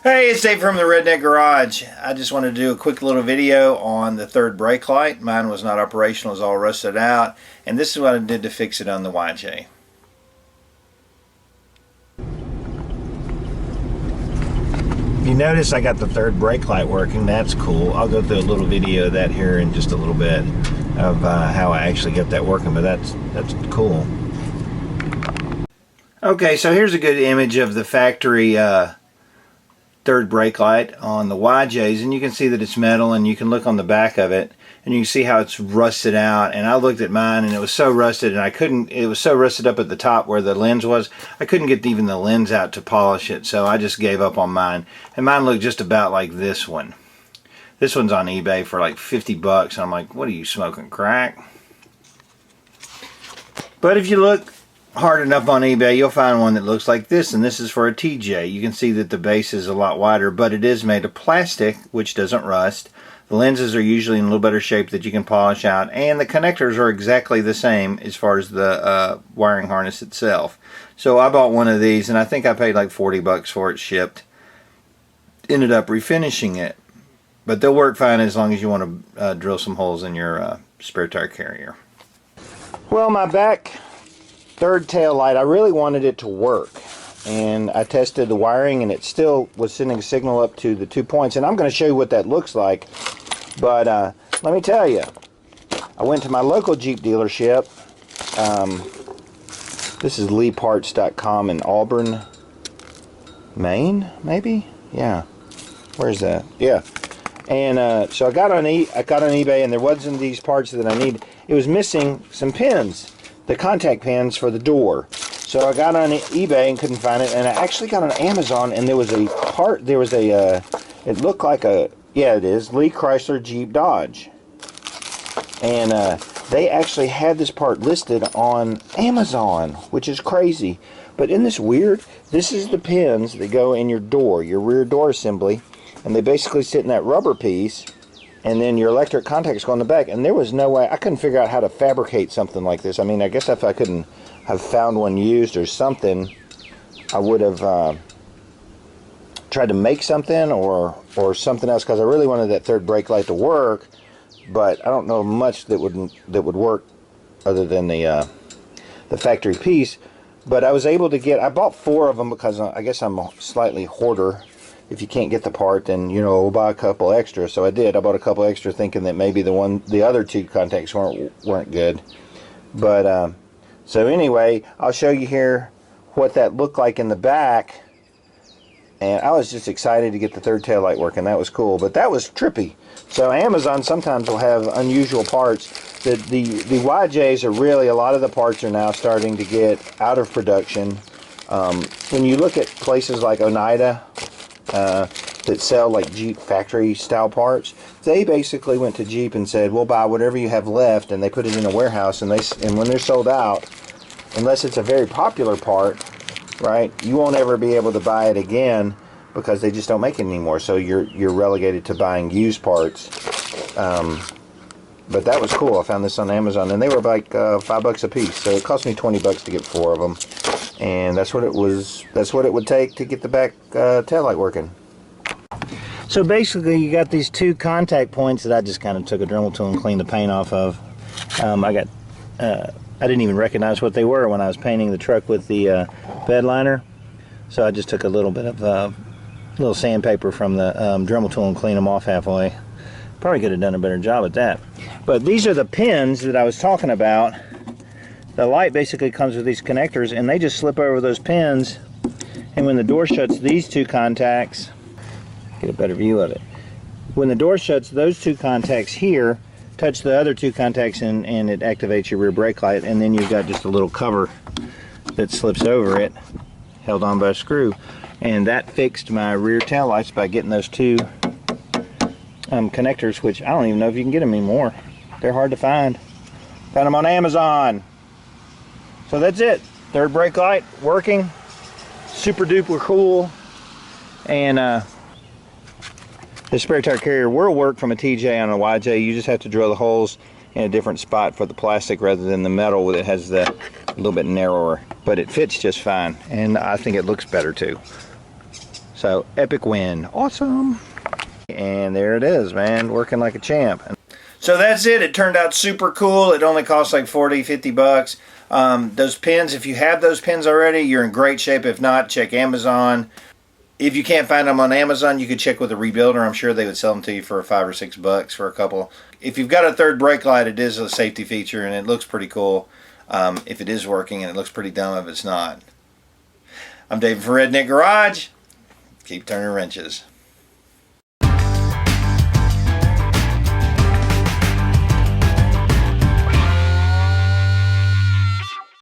Hey, it's Dave from the Redneck Garage. I just wanted to do a quick little video on the third brake light. Mine was not operational, it was all rusted out, and this is what I did to fix it on the YJ. You notice I got the third brake light working. That's cool. I'll go through a little video of that here in just a little bit of how I actually get that working, but that's cool. Okay, so here's a good image of the factory third brake light on the YJs, and you can see that it's metal, and you can look on the back of it and you can see how it's rusted out. And I looked at mine and it was so rusted, and it was so rusted up at the top where the lens was, I couldn't get even the lens out to polish it, so I just gave up on mine. And mine looked just about like this one. This one's on eBay for like 50 bucks. I'm like, what are you, smoking crack? But if you look hard enough on eBay, you'll find one that looks like this, and this is for a TJ. You can see that the base is a lot wider, but it is made of plastic, which doesn't rust. The lenses are usually in a little better shape that you can polish out, and the connectors are exactly the same as far as the wiring harness itself. So I bought one of these, and I think I paid like 40 bucks for it shipped. Ended up refinishing it, but they'll work fine as long as you want to drill some holes in your spare tire carrier. Well, my back third tail light, I really wanted it to work, and I tested the wiring, and it still was sending a signal up to the 2 points, and I'm going to show you what that looks like. But let me tell you, I went to my local Jeep dealership. This is leeparts.com in Auburn, Maine, maybe? Yeah. Where's that? Yeah. And so I got on eBay, and there wasn't these parts that I needed. It was missing some pins, the contact pins for the door. So I got on eBay and couldn't find it, and I actually got on Amazon, and there was a part, it looked like a, yeah, it is, Lee Chrysler Jeep Dodge. And they actually had this part listed on Amazon, which is crazy. But isn't this weird? This is the pins that go in your door, your rear door assembly, and they basically sit in that rubber piece, and then your electric contacts go on the back. And there was no way, I couldn't figure out how to fabricate something like this. I mean, I guess if I couldn't have found one used or something, I would have tried to make something or something else, because I really wanted that third brake light to work. But I don't know much that would work other than the factory piece. But I was able to get, I bought 4 of them because I guess I'm a slightly hoarder. If you can't get the part, then, you know, we'll buy a couple extra. So I did. I bought a couple extra, thinking that maybe the other 2 contacts weren't good. But so anyway, I'll show you here what that looked like in the back. And I was just excited to get the third tail light working. That was cool, but that was trippy. So Amazon sometimes will have unusual parts. The YJs are really, a lot of the parts are now starting to get out of production. When you look at places like Oneida, that sell like Jeep factory style parts, they basically went to Jeep and said, we'll buy whatever you have left, and they put it in a warehouse, and when they're sold out, unless it's a very popular part, right, you won't ever be able to buy it again, because they just don't make it anymore. So you're relegated to buying used parts. But that was cool. I found this on Amazon, and they were like $5 a piece, so it cost me 20 bucks to get 4 of them. And that's what it was. That's what it would take to get the back tail light working. So basically, you got these 2 contact points that I just kind of took a Dremel tool and cleaned the paint off of. I didn't even recognize what they were when I was painting the truck with the bedliner. So I just took a little bit of little sandpaper from the Dremel tool and cleaned them off halfway. Probably could have done a better job at that. But these are the pins that I was talking about. The light basically comes with these connectors, and they just slip over those pins, and when the door shuts, these 2 contacts, get a better view of it, when the door shuts, those 2 contacts here touch the other 2 contacts, and it activates your rear brake light, and then you've got just a little cover that slips over it, held on by a screw. And that fixed my rear tail lights by getting those 2 connectors, which I don't even know if you can get them anymore. They're hard to find. Found them on Amazon. So that's it. Third brake light working. Super duper cool. And the spare tire carrier will work from a TJ on a YJ. You just have to drill the holes in a different spot for the plastic rather than the metal that has the a little bit narrower. But it fits just fine, and I think it looks better too. So epic win, awesome. And there it is, man, working like a champ. So that's it. It turned out super cool. It only cost like 40, 50 bucks. Those pins, if you have those pins already, you're in great shape. If not, check Amazon. If you can't find them on Amazon, you could check with a rebuilder. I'm sure they would sell them to you for 5 or 6 bucks for a couple. If you've got a third brake light, it is a safety feature, and it looks pretty cool if it is working, and it looks pretty dumb if it's not. I'm David from Redneck Garage. Keep turning wrenches.